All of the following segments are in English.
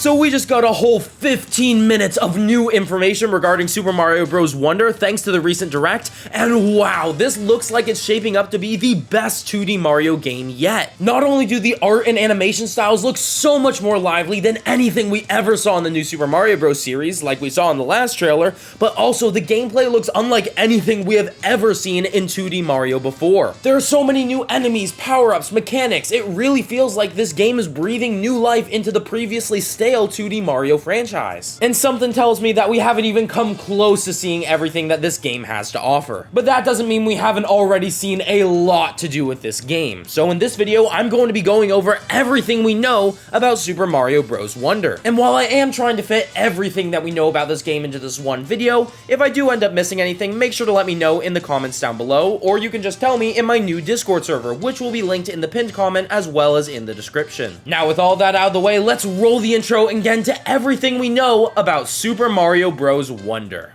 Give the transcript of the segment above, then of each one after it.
So we just got a whole 15 minutes of new information regarding Super Mario Bros. Wonder thanks to the recent Direct, and wow, this looks like it's shaping up to be the best 2D Mario game yet. Not only do the art and animation styles look so much more lively than anything we ever saw in the new Super Mario Bros. Series, like we saw in the last trailer, but also the gameplay looks unlike anything we have ever seen in 2D Mario before. There are so many new enemies, power-ups, mechanics. It really feels like this game is breathing new life into the previously stale 2D Mario franchise. And something tells me that we haven't even come close to seeing everything that this game has to offer. But that doesn't mean we haven't already seen a lot to do with this game. So in this video, I'm going to be going over everything we know about Super Mario Bros. Wonder. And while I am trying to fit everything that we know about this game into this one video, if I do end up missing anything, make sure to let me know in the comments down below, or you can just tell me in my new Discord server, which will be linked in the pinned comment as well as in the description. Now with all that out of the way, let's roll the intro and get into everything we know about Super Mario Bros. Wonder.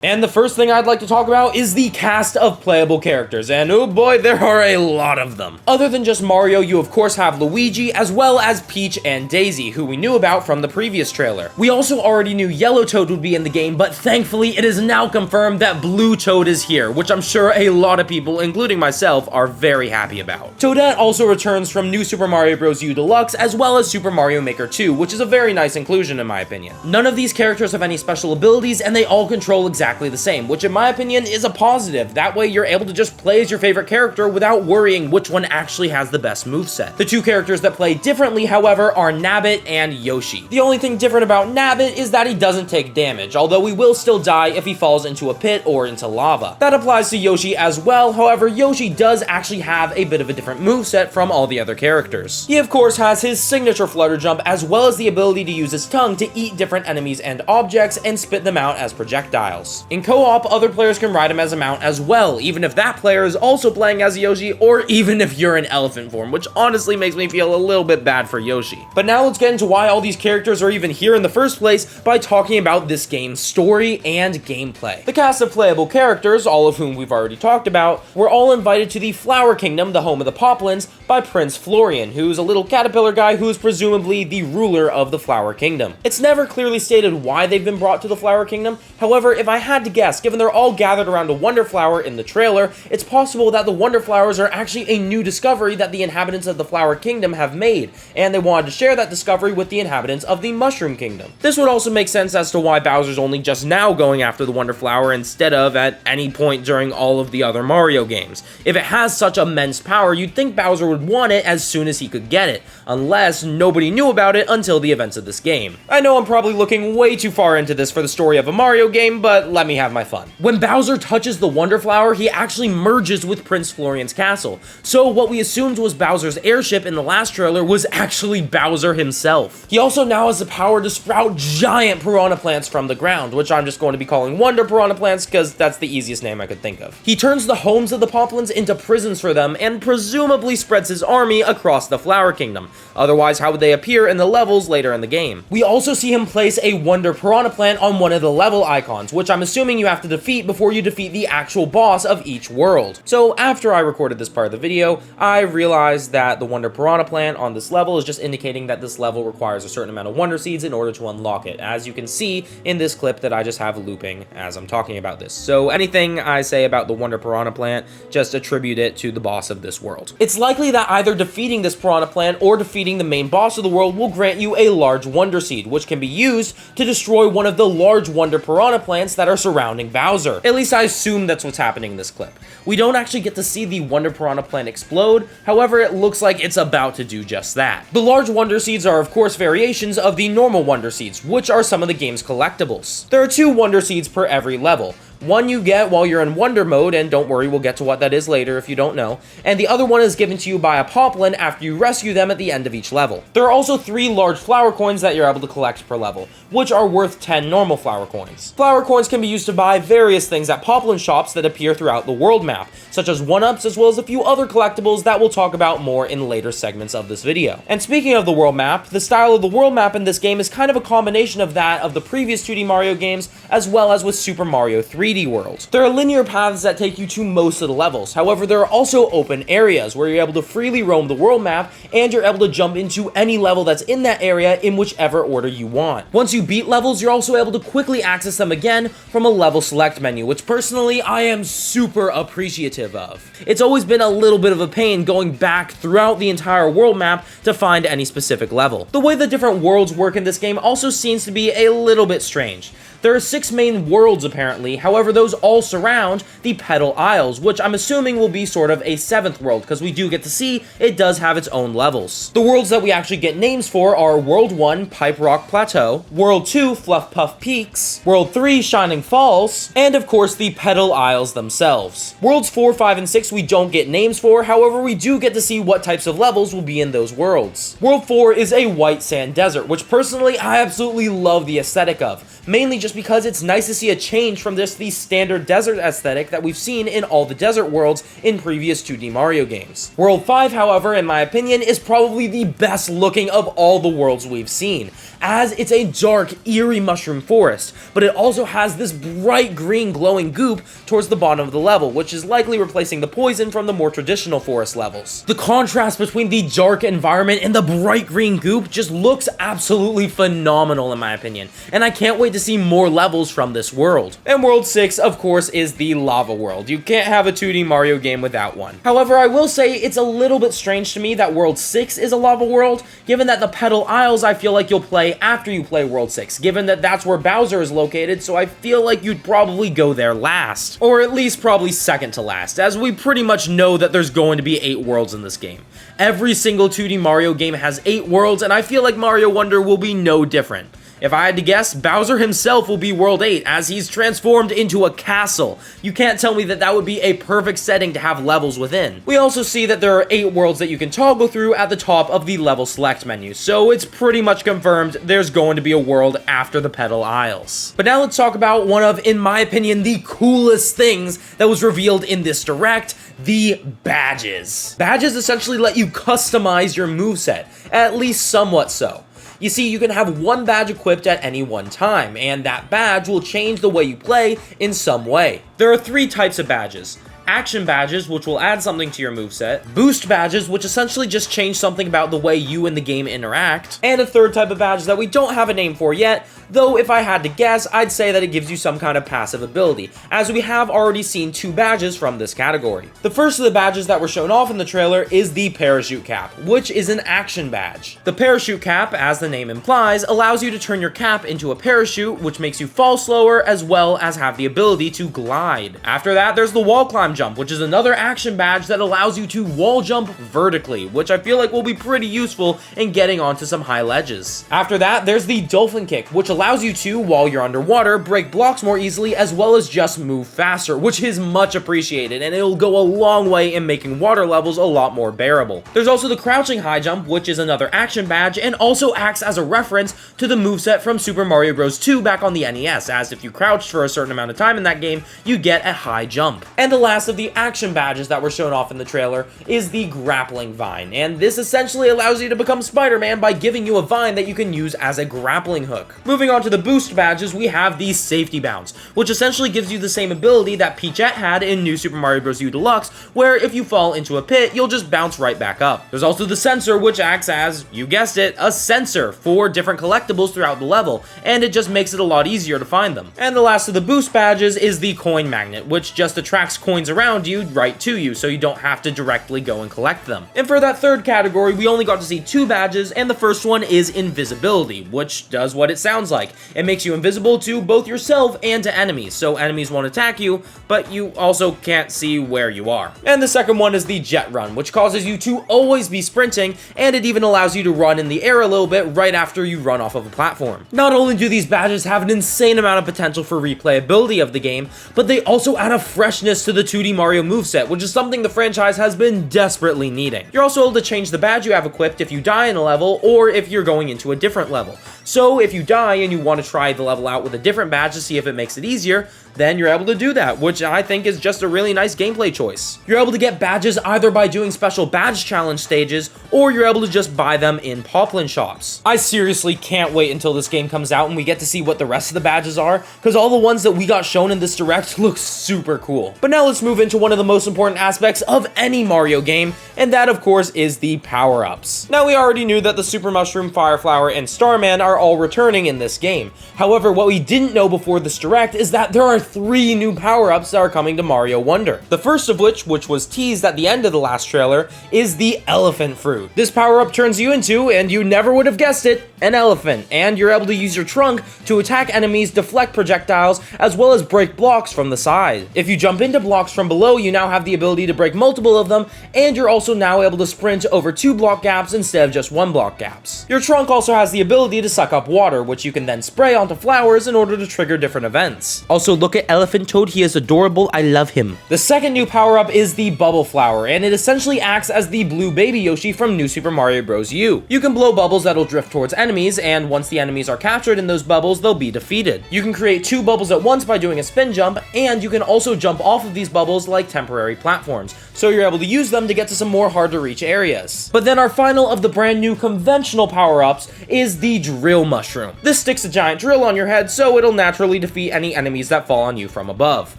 And the first thing I'd like to talk about is the cast of playable characters, and oh boy, there are a lot of them. Other than just Mario, you of course have Luigi, as well as Peach and Daisy, who we knew about from the previous trailer. We also already knew Yellow Toad would be in the game, but thankfully it is now confirmed that Blue Toad is here, which I'm sure a lot of people, including myself, are very happy about. Toadette also returns from New Super Mario Bros. U Deluxe, as well as Super Mario Maker 2, which is a very nice inclusion in my opinion. None of these characters have any special abilities, and they all control exactly the same, which in my opinion is a positive. That way you're able to just play as your favorite character without worrying which one actually has the best moveset. The two characters that play differently, however, are Nabbit and Yoshi. The only thing different about Nabbit is that he doesn't take damage, although he will still die if he falls into a pit or into lava. That applies to Yoshi as well, however, Yoshi does actually have a bit of a different moveset from all the other characters. He of course has his signature flutter jump, as well as the ability to use his tongue to eat different enemies and objects and spit them out as projectiles. In co-op, other players can ride him as a mount as well, even if that player is also playing as Yoshi, or even if you're in elephant form, which honestly makes me feel a little bit bad for Yoshi. But now let's get into why all these characters are even here in the first place by talking about this game's story and gameplay. The cast of playable characters, all of whom we've already talked about, were all invited to the Flower Kingdom, the home of the Poplins, by Prince Florian, who's a little caterpillar guy who is presumably the ruler of the Flower Kingdom. It's never clearly stated why they've been brought to the Flower Kingdom, however, if I had to guess, given they're all gathered around a Wonder Flower in the trailer, it's possible that the Wonder Flowers are actually a new discovery that the inhabitants of the Flower Kingdom have made, and they wanted to share that discovery with the inhabitants of the Mushroom Kingdom. This would also make sense as to why Bowser's only just now going after the Wonder Flower instead of at any point during all of the other Mario games. If it has such immense power, you'd think Bowser would want it as soon as he could get it, unless nobody knew about it until the events of this game. I know I'm probably looking way too far into this for the story of a Mario game, but let me have my fun. When Bowser touches the Wonder Flower, he actually merges with Prince Florian's castle. So what we assumed was Bowser's airship in the last trailer was actually Bowser himself. He also now has the power to sprout giant piranha plants from the ground, which I'm just going to be calling Wonder Piranha Plants because that's the easiest name I could think of. He turns the homes of the Poplins into prisons for them and presumably spreads his army across the Flower Kingdom. Otherwise, how would they appear in the levels later in the game? We also see him place a Wonder Piranha Plant on one of the level icons, which I'm assuming you have to defeat before you defeat the actual boss of each world. So after I recorded this part of the video, I realized that the Wonder Piranha Plant on this level is just indicating that this level requires a certain amount of Wonder Seeds in order to unlock it, as you can see in this clip that I just have looping as I'm talking about this. So anything I say about the Wonder Piranha Plant, just attribute it to the boss of this world. It's likely that either defeating this Piranha Plant or defeating the main boss of the world will grant you a large Wonder Seed, which can be used to destroy one of the large Wonder Piranha Plants that are surrounding Bowser. At least I assume that's what's happening in this clip. We don't actually get to see the Wonder Piranha Plant explode, however it looks like it's about to do just that. The large Wonder Seeds are of course variations of the normal Wonder Seeds, which are some of the game's collectibles. There are 2 Wonder Seeds per every level. One you get while you're in Wonder Mode, and don't worry, we'll get to what that is later if you don't know, and the other one is given to you by a Poplin after you rescue them at the end of each level. There are also 3 large flower coins that you're able to collect per level, which are worth 10 normal flower coins. Flower coins can be used to buy various things at Poplin shops that appear throughout the world map, such as 1-ups as well as a few other collectibles that we'll talk about more in later segments of this video. And speaking of the world map, the style of the world map in this game is kind of a combination of that of the previous 2D Mario games, as well as with Super Mario 3D World. There are linear paths that take you to most of the levels, however there are also open areas where you're able to freely roam the world map, and you're able to jump into any level that's in that area in whichever order you want. Once you beat levels, you're also able to quickly access them again from a level select menu, which personally I am super appreciative of. It's always been a little bit of a pain going back throughout the entire world map to find any specific level. The way the different worlds work in this game also seems to be a little bit strange. There are 6 main worlds apparently, however those all surround the Petal Isles, which I'm assuming will be sort of a 7th world, because we do get to see it does have its own levels. The worlds that we actually get names for are World 1, Pipe Rock Plateau, World 2, Fluff Puff Peaks, World 3, Shining Falls, and of course the Petal Isles themselves. Worlds 4, 5, and 6 we don't get names for, however we do get to see what types of levels will be in those worlds. World 4 is a white sand desert, which personally I absolutely love the aesthetic of, mainly just because it's nice to see a change from the standard desert aesthetic that we've seen in all the desert worlds in previous 2D Mario games. World 5, however, in my opinion, is probably the best looking of all the worlds we've seen, as it's a dark, eerie mushroom forest, but it also has this bright green glowing goop towards the bottom of the level, which is likely replacing the poison from the more traditional forest levels. The contrast between the dark environment and the bright green goop just looks absolutely phenomenal in my opinion, and I can't wait to see more levels from this world. And World 6, of course, is the lava world. You can't have a 2D Mario game without one. However, I will say it's a little bit strange to me that World 6 is a lava world, given that the Petal Isles I feel like you'll play after you play World 6, given that that's where Bowser is located, so I feel like you'd probably go there last. Or at least probably second to last, as we pretty much know that there's going to be 8 worlds in this game. Every single 2D Mario game has 8 worlds, and I feel like Mario Wonder will be no different. If I had to guess, Bowser himself will be World 8, as he's transformed into a castle. You can't tell me that that would be a perfect setting to have levels within. We also see that there are 8 worlds that you can toggle through at the top of the level select menu, so it's pretty much confirmed there's going to be a world after the Petal Isles. But now let's talk about one of, in my opinion, the coolest things that was revealed in this direct, the badges. Badges essentially let you customize your moveset, at least somewhat so. You see, you can have one badge equipped at any one time, and that badge will change the way you play in some way. There are 3 types of badges. Action badges, which will add something to your moveset, boost badges, which essentially just change something about the way you and the game interact, and a 3rd type of badge that we don't have a name for yet, though if I had to guess, I'd say that it gives you some kind of passive ability, as we have already seen 2 badges from this category. The first of the badges that were shown off in the trailer is the Parachute Cap, which is an action badge. The Parachute Cap, as the name implies, allows you to turn your cap into a parachute, which makes you fall slower, as well as have the ability to glide. After that, there's the Wall Climb Jump, which is another action badge that allows you to wall jump vertically, which I feel like will be pretty useful in getting onto some high ledges. After that, there's the Dolphin Kick, which allows you to, while you're underwater, break blocks more easily as well as just move faster, which is much appreciated, and it'll go a long way in making water levels a lot more bearable. There's also the Crouching High Jump, which is another action badge, and also acts as a reference to the moveset from Super Mario Bros. 2 back on the NES, as if you crouched for a certain amount of time in that game, you get a high jump. And the last of the action badges that were shown off in the trailer is the Grappling Vine, and this essentially allows you to become Spider-Man by giving you a vine that you can use as a grappling hook. Moving on to the boost badges, we have the Safety Bounce, which essentially gives you the same ability that Peachette had in New Super Mario Bros. U Deluxe, where if you fall into a pit, you'll just bounce right back up. There's also the Sensor, which acts as, you guessed it, a sensor for different collectibles throughout the level, and it just makes it a lot easier to find them. And the last of the boost badges is the Coin Magnet, which just attracts coins around you right to you, so you don't have to directly go and collect them. And for that 3rd category, we only got to see 2 badges, and the first one is Invisibility, which does what it sounds like. It makes you invisible to both yourself and to enemies, so enemies won't attack you, but you also can't see where you are. And the second one is the jet run, which causes you to always be sprinting, and it even allows you to run in the air a little bit right after you run off of a platform. Not only do these badges have an insane amount of potential for replayability of the game, but they also add a freshness to the 2D Mario moveset, which is something the franchise has been desperately needing. You're also able to change the badge you have equipped if you die in a level, or if you're going into a different level. So if you die and you want to try the level out with a different badge to see if it makes it easier, then you're able to do that, which I think is just a really nice gameplay choice. You're able to get badges either by doing special badge challenge stages, or you're able to just buy them in Poplin shops. I seriously can't wait until this game comes out and we get to see what the rest of the badges are, because all the ones that we got shown in this direct look super cool. But now let's move into one of the most important aspects of any Mario game, and that of course is the power-ups. Now we already knew that the Super Mushroom, Fire Flower, and Starman are all returning in this game. However, what we didn't know before this direct is that there are 3 new power-ups that are coming to Mario Wonder. The first of which was teased at the end of the last trailer, is the Elephant Fruit. This power-up turns you into, and you never would have guessed it, an elephant, and you're able to use your trunk to attack enemies, deflect projectiles, as well as break blocks from the side. If you jump into blocks from below, you now have the ability to break multiple of them, and you're also now able to sprint over 2 block gaps instead of just 1 block gaps. Your trunk also has the ability to suck up water, which you can then spray onto flowers in order to trigger different events. Also, look at Elephant Toad, he is adorable, I love him. The second new power-up is the Bubble Flower, and it essentially acts as the blue baby Yoshi from New Super Mario Bros. U. You can blow bubbles that'll drift towards enemies, and once the enemies are captured in those bubbles, they'll be defeated. You can create 2 bubbles at once by doing a spin jump, and you can also jump off of these bubbles like temporary platforms, so you're able to use them to get to some more hard-to-reach areas. But then our final of the brand new conventional power-ups is the Drill Mushroom. This sticks a giant drill on your head, so it'll naturally defeat any enemies that fall on you from above.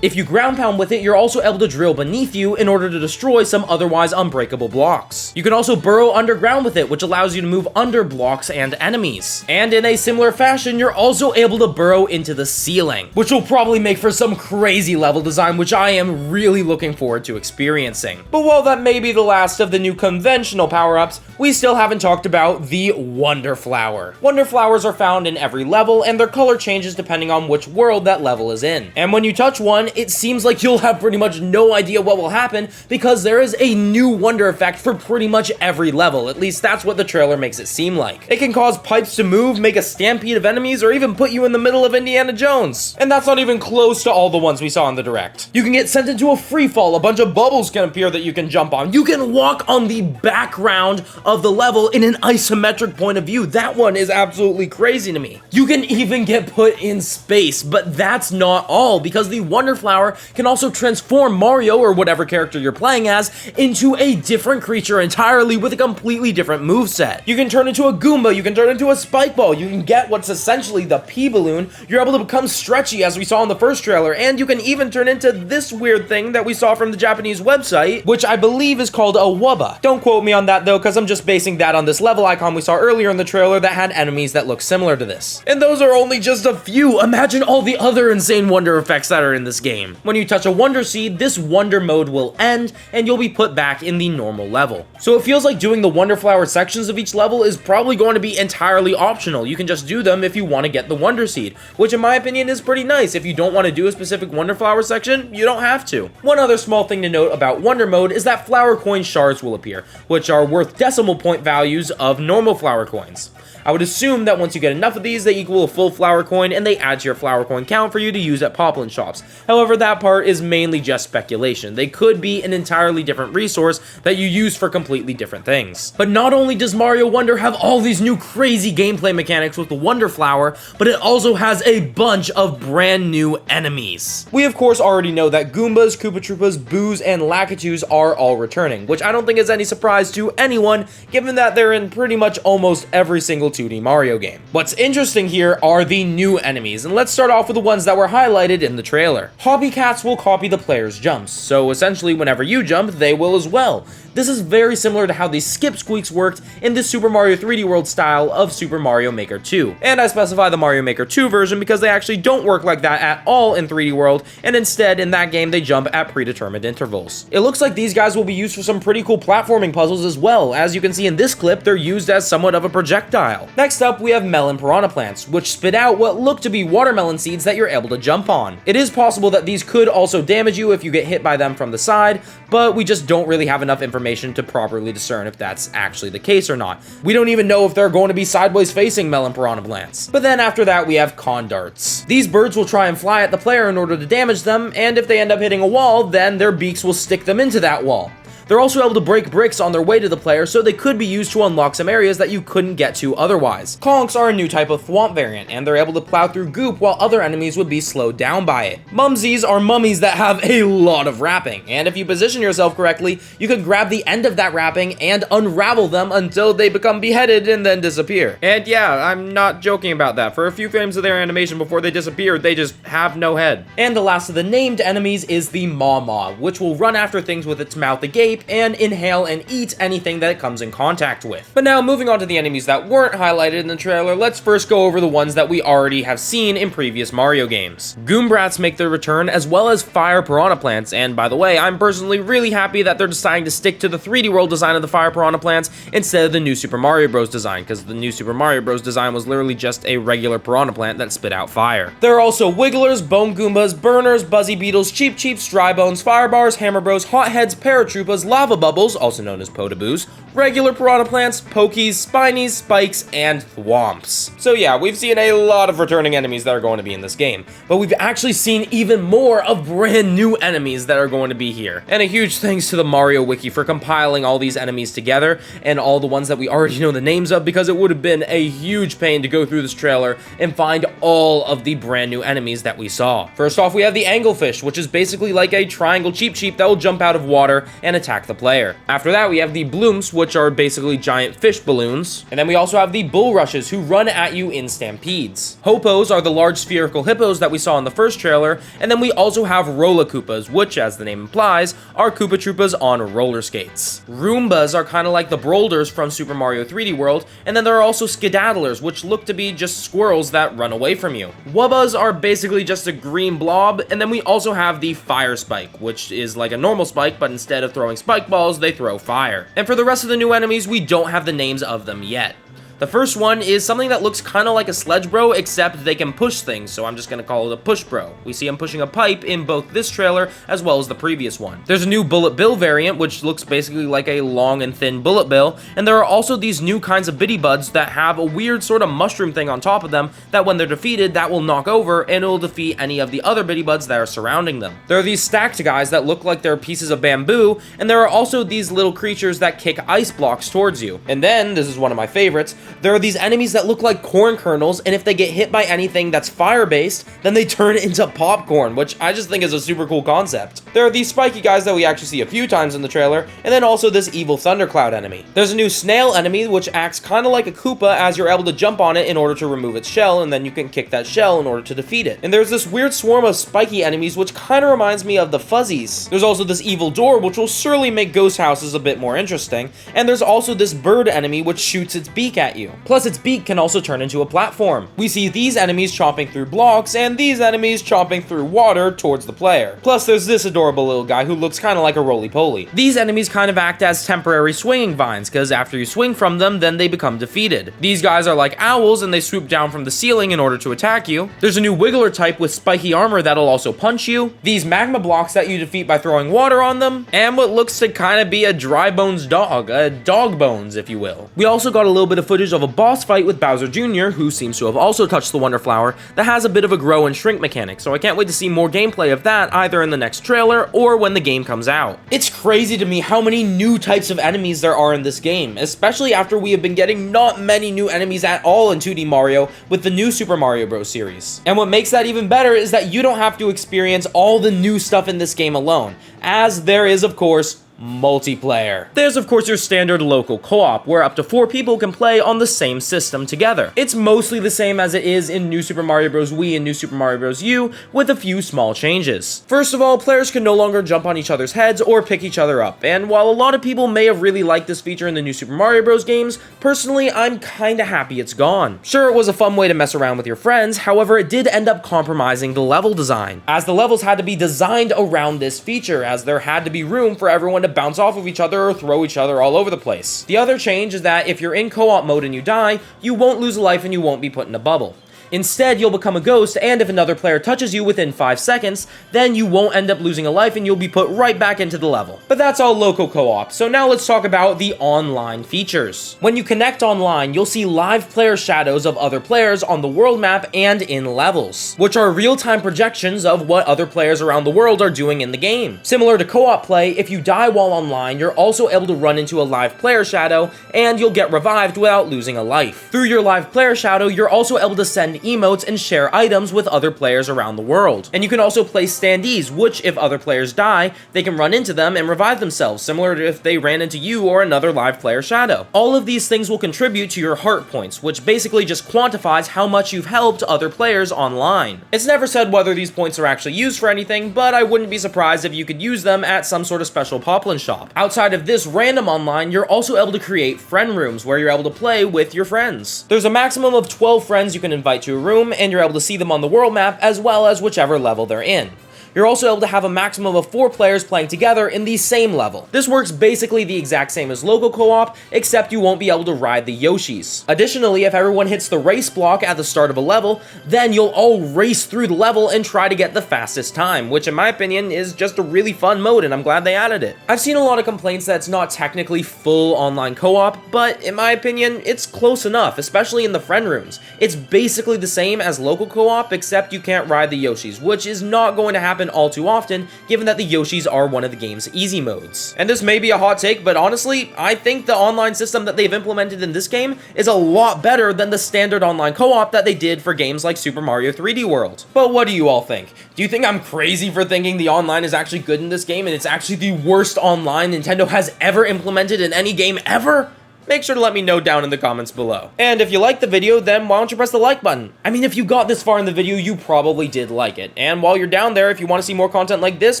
If you ground pound with it, you're also able to drill beneath you in order to destroy some otherwise unbreakable blocks. You can also burrow underground with it, which allows you to move under blocks and enemies. And in a similar fashion, you're also able to burrow into the ceiling, which will probably make for some crazy level design, which I am really looking forward to experiencing. But while that may be the last of the new conventional power-ups, we still haven't talked about the Wonder Flower. Wonder Flowers are found in every level, and their color changes depending on which world that level is in. And when you touch one, it seems like you'll have pretty much no idea what will happen, because there is a new wonder effect for pretty much every level. At least that's what the trailer makes it seem like. It can cause pipes to move, make a stampede of enemies, or even put you in the middle of Indiana Jones. And that's not even close to all the ones we saw in the direct. You can get sent into a free fall, a bunch of bubbles can appear that you can jump on. You can walk on the background of the level in an isometric point of view. That one is absolutely crazy to me. You can even get put in space, but that's not all, because the Wonder Flower can also transform Mario, or whatever character you're playing as, into a different creature entirely with a completely different moveset. You can turn into a Goomba, you can turn into a Spike Ball, you can get what's essentially the P-Balloon, you're able to become stretchy as we saw in the first trailer, and you can even turn into this weird thing that we saw from the Japanese website, which I believe is called a Wubba. Don't quote me on that though, because I'm just basing that on this level icon we saw earlier in the trailer that had enemies that look similar to this. And those are only just a few. Imagine all the other insane wonder effects that are in this game. When you touch a Wonder Seed, this Wonder mode will end, and you'll be put back in the normal level. So it feels like doing the Wonder Flower sections of each level is probably going to be entirely optional. You can just do them if you want to get the Wonder Seed, which in my opinion is pretty nice. If you don't want to do a specific Wonder Flower section, you don't have to. One other small thing to note about Wonder mode is that flower coin shards will appear, which are worth decimal point values of normal flower coins. I would assume that once you get enough of these, they equal a full flower coin, and they add to your flower coin count for you to use at Poplin shops. However, that part is mainly just speculation. They could be an entirely different resource that you use for completely different things. But not only does Mario Wonder have all these new crazy gameplay mechanics with the Wonder Flower, but it also has a bunch of brand new enemies. We of course already know that Goombas, Koopa Troopas, Boos, and Lakitus are all returning, which I don't think is any surprise to anyone, given that they're in pretty much almost every single 2D Mario game. What's interesting here are the new enemies, and let's start off with the ones that were highlighted in the trailer. Hobby Cats will copy the player's jumps, so essentially whenever you jump, they will as well. This is very similar to how the skip squeaks worked in the Super Mario 3D World style of Super Mario Maker 2. And I specify the Mario Maker 2 version because they actually don't work like that at all in 3D World, and instead in that game they jump at predetermined intervals. It looks like these guys will be used for some pretty cool platforming puzzles as well. As you can see in this clip, they're used as somewhat of a projectile. Next up, we have melon piranha plants, which spit out what look to be watermelon seeds that you're able to jump on. It is possible that these could also damage you if you get hit by them from the side, but we just don't really have enough information to properly discern if that's actually the case or not. We don't even know if they're going to be sideways facing melon piranha plants. But then after that, we have condarts. These birds will try and fly at the player in order to damage them, and if they end up hitting a wall, then their beaks will stick them into that wall. They're also able to break bricks on their way to the player, so they could be used to unlock some areas that you couldn't get to otherwise. Conks are a new type of thwomp variant, and they're able to plow through goop while other enemies would be slowed down by it. Mumsies are mummies that have a lot of wrapping, and if you position yourself correctly, you could grab the end of that wrapping and unravel them until they become beheaded and then disappear. And yeah, I'm not joking about that. For a few frames of their animation before they disappear, they just have no head. And the last of the named enemies is the Maw, which will run after things with its mouth agape and inhale and eat anything that it comes in contact with. But now, moving on to the enemies that weren't highlighted in the trailer, let's first go over the ones that we already have seen in previous Mario games. Goombrats make their return, as well as fire piranha plants, and by the way, I'm personally really happy that they're deciding to stick to the 3D World design of the fire piranha plants instead of the new Super Mario Bros. Design, because the new Super Mario Bros. Design was literally just a regular piranha plant that spit out fire. There are also wigglers, bone goombas, burners, buzzy beetles, cheep cheeps, dry bones, fire bars, hammer bros, hotheads, paratroopas, lava bubbles, also known as potaboos, regular piranha plants, pokies, spinies, spikes, and thwomps. So yeah, we've seen a lot of returning enemies that are going to be in this game, but we've actually seen even more of brand new enemies that are going to be here. And a huge thanks to the Mario Wiki for compiling all these enemies together, and all the ones that we already know the names of, because it would have been a huge pain to go through this trailer and find all of the brand new enemies that we saw. First off, we have the anglefish, which is basically like a triangle cheep cheep that will jump out of water and attack the player. After that, we have the blooms, which are basically giant fish balloons. And then we also have the bulrushes, who run at you in stampedes. Hopos are the large spherical hippos that we saw in the first trailer. And then we also have roller koopas, which, as the name implies, are Koopa Troopas on roller skates. Roombas are kind of like the Boulders from Super Mario 3D World. And then there are also skedaddlers, which look to be just squirrels that run away from you. Wubbas are basically just a green blob. And then we also have the fire spike, which is like a normal spike, but instead of throwing spike balls, they throw fire. And for the rest of the new enemies, we don't have the names of them yet. The first one is something that looks kind of like a Sledge Bro, except they can push things, so I'm just going to call it a Push Bro. We see him pushing a pipe in both this trailer as well as the previous one. There's a new Bullet Bill variant, which looks basically like a long and thin bullet bill, and there are also these new kinds of Bitty Buds that have a weird sort of mushroom thing on top of them that when they're defeated, that will knock over and it'll defeat any of the other Bitty Buds that are surrounding them. There are these stacked guys that look like they're pieces of bamboo, and there are also these little creatures that kick ice blocks towards you. And then, this is one of my favorites, there are these enemies that look like corn kernels, and if they get hit by anything that's fire-based, then they turn into popcorn, which I just think is a super cool concept. There are these spiky guys that we actually see a few times in the trailer, and then also this evil thundercloud enemy. There's a new snail enemy, which acts kind of like a Koopa, as you're able to jump on it in order to remove its shell, and then you can kick that shell in order to defeat it. And there's this weird swarm of spiky enemies, which kind of reminds me of the Fuzzies. There's also this evil door, which will surely make ghost houses a bit more interesting, and there's also this bird enemy, which shoots its beak at you. Plus, its beak can also turn into a platform. We see these enemies chomping through blocks, and these enemies chomping through water towards the player. Plus, there's this adorable little guy who looks kind of like a roly-poly. These enemies kind of act as temporary swinging vines, because after you swing from them, then they become defeated. These guys are like owls, and they swoop down from the ceiling in order to attack you. There's a new Wiggler type with spiky armor that'll also punch you. These magma blocks that you defeat by throwing water on them, and what looks to kind of be a dry bones dog, a dog bones, if you will. We also got a little bit of footage of a boss fight with Bowser Jr., who seems to have also touched the Wonder Flower, that has a bit of a grow and shrink mechanic, so I can't wait to see more gameplay of that either in the next trailer or when the game comes out. It's crazy to me how many new types of enemies there are in this game, especially after we have been getting not many new enemies at all in 2D Mario with the new Super Mario Bros. Series. And what makes that even better is that you don't have to experience all the new stuff in this game alone, as there is, of course, multiplayer. There's of course your standard local co-op, where up to 4 people can play on the same system together. It's mostly the same as it is in New Super Mario Bros. Wii and New Super Mario Bros. U, with a few small changes. First of all, players can no longer jump on each other's heads or pick each other up, and while a lot of people may have really liked this feature in the New Super Mario Bros. Games, personally I'm kinda happy it's gone. Sure, it was a fun way to mess around with your friends, however it did end up compromising the level design, as the levels had to be designed around this feature, as there had to be room for everyone to bounce off of each other or throw each other all over the place. The other change is that if you're in co-op mode and you die, you won't lose a life and you won't be put in a bubble. Instead, you'll become a ghost, and if another player touches you within 5 seconds, then you won't end up losing a life and you'll be put right back into the level. But that's all local co-op, so now let's talk about the online features. When you connect online, you'll see live player shadows of other players on the world map and in levels, which are real-time projections of what other players around the world are doing in the game. Similar to co-op play, if you die while online, you're also able to run into a live player shadow, and you'll get revived without losing a life. Through your live player shadow, you're also able to send emotes and share items with other players around the world. And you can also place standees, which if other players die, they can run into them and revive themselves, similar to if they ran into you or another live player shadow. All of these things will contribute to your heart points, which basically just quantifies how much you've helped other players online. It's never said whether these points are actually used for anything, but I wouldn't be surprised if you could use them at some sort of special Poplin shop. Outside of this random online, you're also able to create friend rooms where you're able to play with your friends. There's a maximum of 12 friends you can invite to a room, and you're able to see them on the world map as well as whichever level they're in. You're also able to have a maximum of 4 players playing together in the same level. This works basically the exact same as local co-op, except you won't be able to ride the Yoshis. Additionally, if everyone hits the race block at the start of a level, then you'll all race through the level and try to get the fastest time, which in my opinion is just a really fun mode, and I'm glad they added it. I've seen a lot of complaints that it's not technically full online co-op, but in my opinion, it's close enough, especially in the friend rooms. It's basically the same as local co-op, except you can't ride the Yoshis, which is not going to happen all too often, given that the Yoshis are one of the game's easy modes. And this may be a hot take, but honestly, I think the online system that they've implemented in this game is a lot better than the standard online co-op that they did for games like Super Mario 3D World. But what do you all think? Do you think I'm crazy for thinking the online is actually good in this game and it's actually the worst online Nintendo has ever implemented in any game ever? Make sure to let me know down in the comments below. And if you liked the video, then why don't you press the like button? I mean, if you got this far in the video, you probably did like it. And while you're down there, if you want to see more content like this,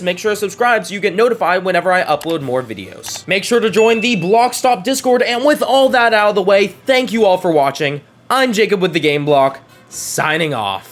make sure to subscribe so you get notified whenever I upload more videos. Make sure to join the BlockStop Discord, and with all that out of the way, thank you all for watching. I'm Jacob with the Game Block, signing off.